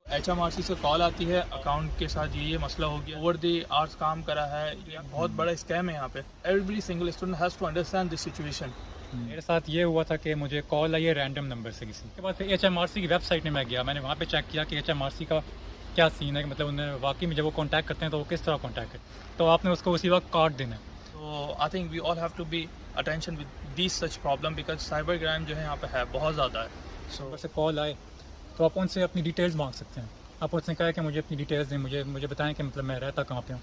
HMRC से call आती है अकाउंट के साथ ये मसला हो गया, ओवर दी आवर्स काम करा है, ये बहुत बड़ा स्कैम है यहाँ पे। Every single student has to understand this situation. मेरे साथ ये हुआ था कि मुझे कॉल आई है रैंडम नंबर से किसी के बाद फिर HMRC की वेबसाइट में मैं गया, मैंने वहाँ पे चेक किया कि HMRC का क्या सीन है, कि मतलब उन्हें वाकई में जब वो कॉन्टैक्ट करते हैं तो वो किस तरह कॉन्टैक्ट करते हैं, तो आपने उसको उसी वक्त कार्ड देना है। तो I think we all have to be attention with these such problem because cyber crime जो है यहाँ पे है बहुत ज़्यादा है। नंबर से कॉल आए तो आप उनसे अपनी डिटेल्स मांग सकते हैं। आप उसने कहा कि मुझे अपनी डिटेल्स दें, मुझे बताएं कि मतलब मैं रहता कहाँ पे हूँ।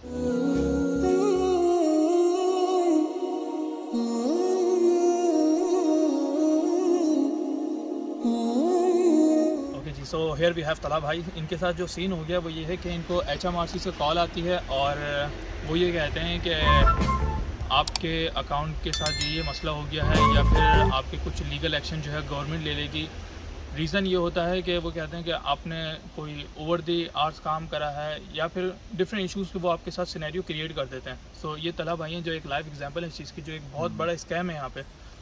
ओके जी, सो हेयर वी हैव तला भाई। इनके साथ जो सीन हो गया वो ये है कि इनको HMRC से कॉल आती है और वो ये कहते हैं कि आपके अकाउंट के साथ ये मसला हो गया है या फिर आपके कुछ लीगल एक्शन जो है गवर्नमेंट ले लेगी। रीज़न ये होता है कि वो कहते हैं कि आपने कोई ओवर दी आवर्स काम करा है या फिर डिफरेंट इश्यूज़ के वो आपके साथ सिनेरियो क्रिएट कर देते हैं। सो ये तला भाई हैं जो एक लाइव एग्जांपल है इस चीज़ की, जो एक बहुत बड़ा स्कैम है यहाँ पे।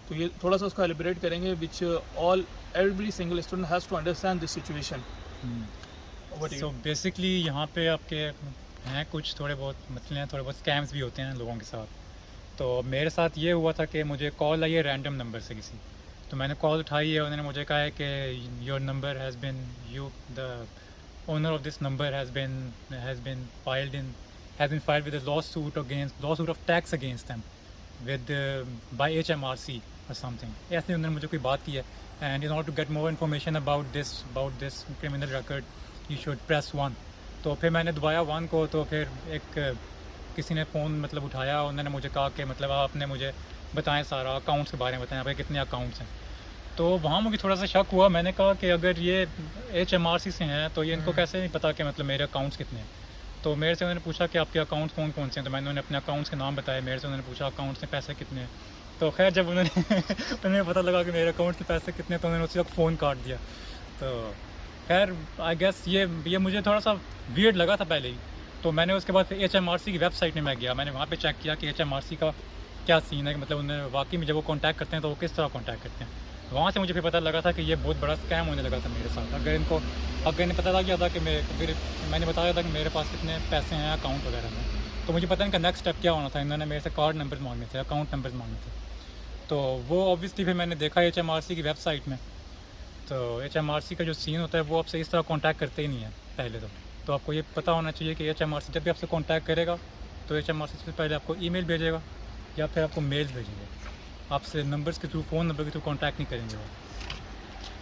तो ये थोड़ा सा उसका एलिब्रेट करेंगे which all every single student has to understand this situation. So basically यहाँ पे आपके हैं कुछ थोड़े बहुत मसले हैं, थोड़े बहुत स्कैम्स भी होते हैं लोगों के साथ। तो मेरे साथ ये हुआ था कि मुझे कॉल आई है रैंडम नंबर से किसी, तो मैंने कॉल उठाई है, उन्होंने मुझे कहा है कि your number has been the owner of this number has been filed with a lawsuit of tax against them with by HMRC और समथिंग, ऐसे उन्होंने मुझे कोई बात की है। And in order to get more information about this criminal record you should press 1। तो फिर मैंने दबाया 1 को, तो फिर एक किसी ने फ़ोन मतलब उठाया, उन्होंने मुझे कहा कि मतलब आपने मुझे बताएं सारा अकाउंट्स के बारे में बताएं, आपके कितने अकाउंट्स हैं। तो वहाँ मुझे थोड़ा सा शक हुआ, मैंने कहा कि अगर ये HMRC से हैं तो ये इनको कैसे नहीं पता कि मतलब मेरे अकाउंट्स कितने हैं। तो मेरे से उन्होंने पूछा कि आपके अकाउंट्स कौन कौन से हैं, तो मैंने उन्हें अपने अकाउंट्स के नाम बताए। मेरे से उन्होंने पूछा अकाउंट्स में पैसे कितने हैं। तो खैर जब उन्होंने उन्हें पता लगा कि मेरे अकाउंट के पैसे कितने, तो उन्होंने उसी वक्त फ़ोन काट दिया। तो खैर आई गेस ये मुझे थोड़ा सा वियर्ड लगा था पहले ही। तो मैंने उसके बाद HMRC की वेबसाइट में मैं गया, मैंने वहाँ पे चेक किया कि HMRC का क्या सीन है, कि मतलब उन्हें वाकई में जब वो कॉन्टैक्ट करते हैं तो वो किस तरह कॉन्टैक्ट करते हैं। वहाँ से मुझे फिर पता लगा था कि ये बहुत बड़ा स्कैम होने लगा था मेरे साथ। अगर इन्हें पता लग गया था कि फिर मैंने बताया था कि मेरे पास कितने पैसे हैं अकाउंट वगैरह में, तो मुझे पता नहीं कि नेक्स्ट स्टेप क्या होना था। इन्होंने मेरे से कार्ड नंबर मांगने थे, अकाउंट नंबर मांगने थे। तो वो ऑब्वियसली फिर मैंने देखा HMRC की वेबसाइट में, तो HMRC का जो सीन होता है वो आपसे इस तरह कॉन्टैक्ट करते ही नहीं है पहले तो आपको ये पता होना चाहिए कि HMRC जब भी आपसे कॉन्टैक्ट करेगा तो HMRC से पहले आपको ईमेल भेजेगा या फिर आपको मेल्स भेजेंगे, आपसे नंबर्स के थ्रू, फ़ोन नंबर के थ्रू कॉन्टैक्ट नहीं करेंगे वो।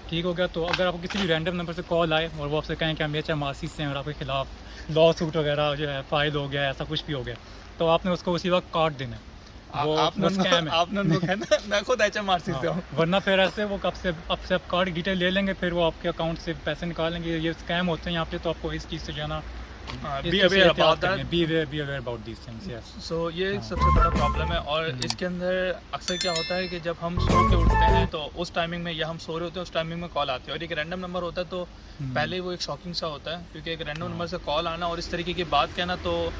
ठीक हो गया। तो अगर आपको किसी भी रैंडम नंबर से कॉल आए और वो आपसे कहें कि हम HMRC से हैं और आपके ख़िलाफ़ लॉ सूट वगैरह जो है फाइल हो गया, ऐसा कुछ भी हो गया, तो आपने उसको उसी वक्त काट देना है। वो स्कैम है। आपने मैं खुद HMRC से हूँ। वरना फिर ऐसे वो आपसे आप कार्ड की डिटेल ले लेंगे, फिर वो आपके अकाउंट से पैसे निकाल लेंगे। ये स्कैम होते हैं यहाँ पे, तो आपको इस चीज़ से जो है ना be aware about these things. Yes. So ये सबसे बड़ा प्रॉब्लम है। और इसके अंदर अक्सर क्या होता है कि जब हम सो के उठते हैं तो उस टाइमिंग में, या हम सो रहे होते हैं उस टाइमिंग में कॉल आती है और एक रैंडम नंबर होता है, तो पहले वो एक शॉकिंग सा होता है क्योंकि एक रैंडम नंबर से कॉल आना और इस तरीके की बात कहना, तो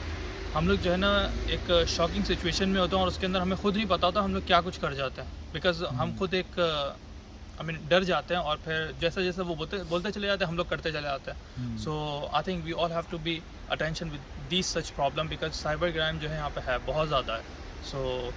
हम लोग जो है ना एक शॉकिंग सिचुएशन में होते हैं और उसके अंदर हमें खुद नहीं पता होता हम लोग क्या कुछ कर जाते हैं। बिकॉज हम खुद एक डर जाते हैं और फिर जैसा जैसा वो बोलते चले जाते हैं हम लोग करते चले जाते हैं। So I think we all have to be attention with these such problem because cyber crime जो है यहाँ पे है बहुत ज़्यादा है। सो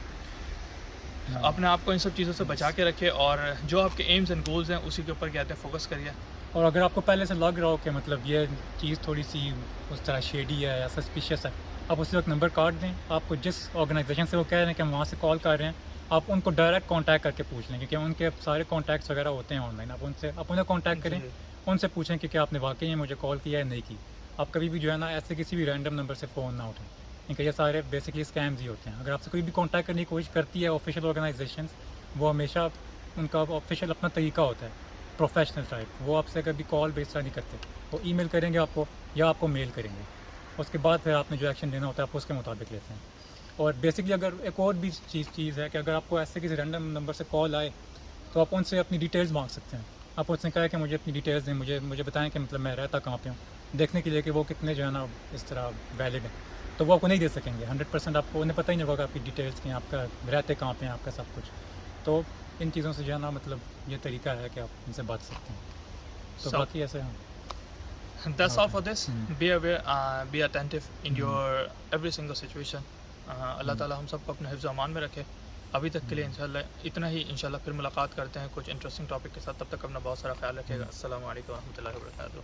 अपने आप को इन सब चीज़ों से बचा के रखें और जो आपके एम्स एंड गोल्स हैं उसी के ऊपर कहते हैं फोकस करिए। और अगर आपको पहले से लग रहा हो कि मतलब ये चीज़ थोड़ी सी उस तरह शेडी है या सस्पिशियस है, आप उसी वक्त नंबर काट दें। आपको जिस ऑर्गेनाइजेशन से वो कह रहे हैं कि हम वहाँ से कॉल कर रहे हैं, आप उनको डायरेक्ट कांटेक्ट करके पूछ लें, क्योंकि उनके सारे कॉन्टैक्ट्स वगैरह होते हैं ऑनलाइन। आप उन्हें कांटेक्ट करें, उनसे पूछें कि क्या आपने वाकई में मुझे कॉल किया है नहीं की। आप कभी भी जो है ना ऐसे किसी भी रैंडम नंबर से फ़ोन ना उठाएं, क्योंकि ये सारे बेसिकली स्कैम्स ही होते हैं। अगर आपसे कोई भी कांटेक्ट करने की कोशिश करती है ऑफिशियल ऑर्गेनाइजेशन, वो हमेशा उनका ऑफिशियल अपना तरीका होता है, प्रोफेशनल टाइप। वो आपसे कभी कॉल बेस नहीं करते, वो ईमेल करेंगे आपको या आपको मेल करेंगे। उसके बाद फिर आपने जो एक्शन लेना होता है आप उसके मुताबिक लेते हैं। और बेसिकली अगर एक और भी चीज़ है कि अगर आपको ऐसे किसी रैंडम नंबर से कॉल आए तो आप उनसे अपनी डिटेल्स मांग सकते हैं। आप उसने कहा कि मुझे अपनी डिटेल्स दें, मुझे बताएं कि मतलब मैं रहता कहाँ पे हूँ, देखने के लिए कि वो कितने जो है ना इस तरह वैलिड है। तो वो आपको नहीं दे सकेंगे 100%। आपको उन्हें पता ही नहीं होगा आपकी डिटेल्स की, आपका रहते कहाँ पे हैं, आपका सब कुछ। तो इन चीज़ों से जो है ना मतलब ये तरीका है कि आप इनसे बच सकते हैं। तो बाकी ऐसे हैं। That's all for this. Hmm. Be aware, be attentive in your every single situation. अल्लाह ताला हम सबको अपने हिफ्ज़ अमान में रखे। अभी तक के लिए इंशाल्लाह इतना ही। इंशाल्लाह फिर मुलाकात करते हैं कुछ इंटरेस्टिंग टॉपिक के साथ। तब तक अपना बहुत सारा ख्याल रखिएगा। अस्सलाम वालेकुम व रहमतुल्लाहि व बरकातुहू।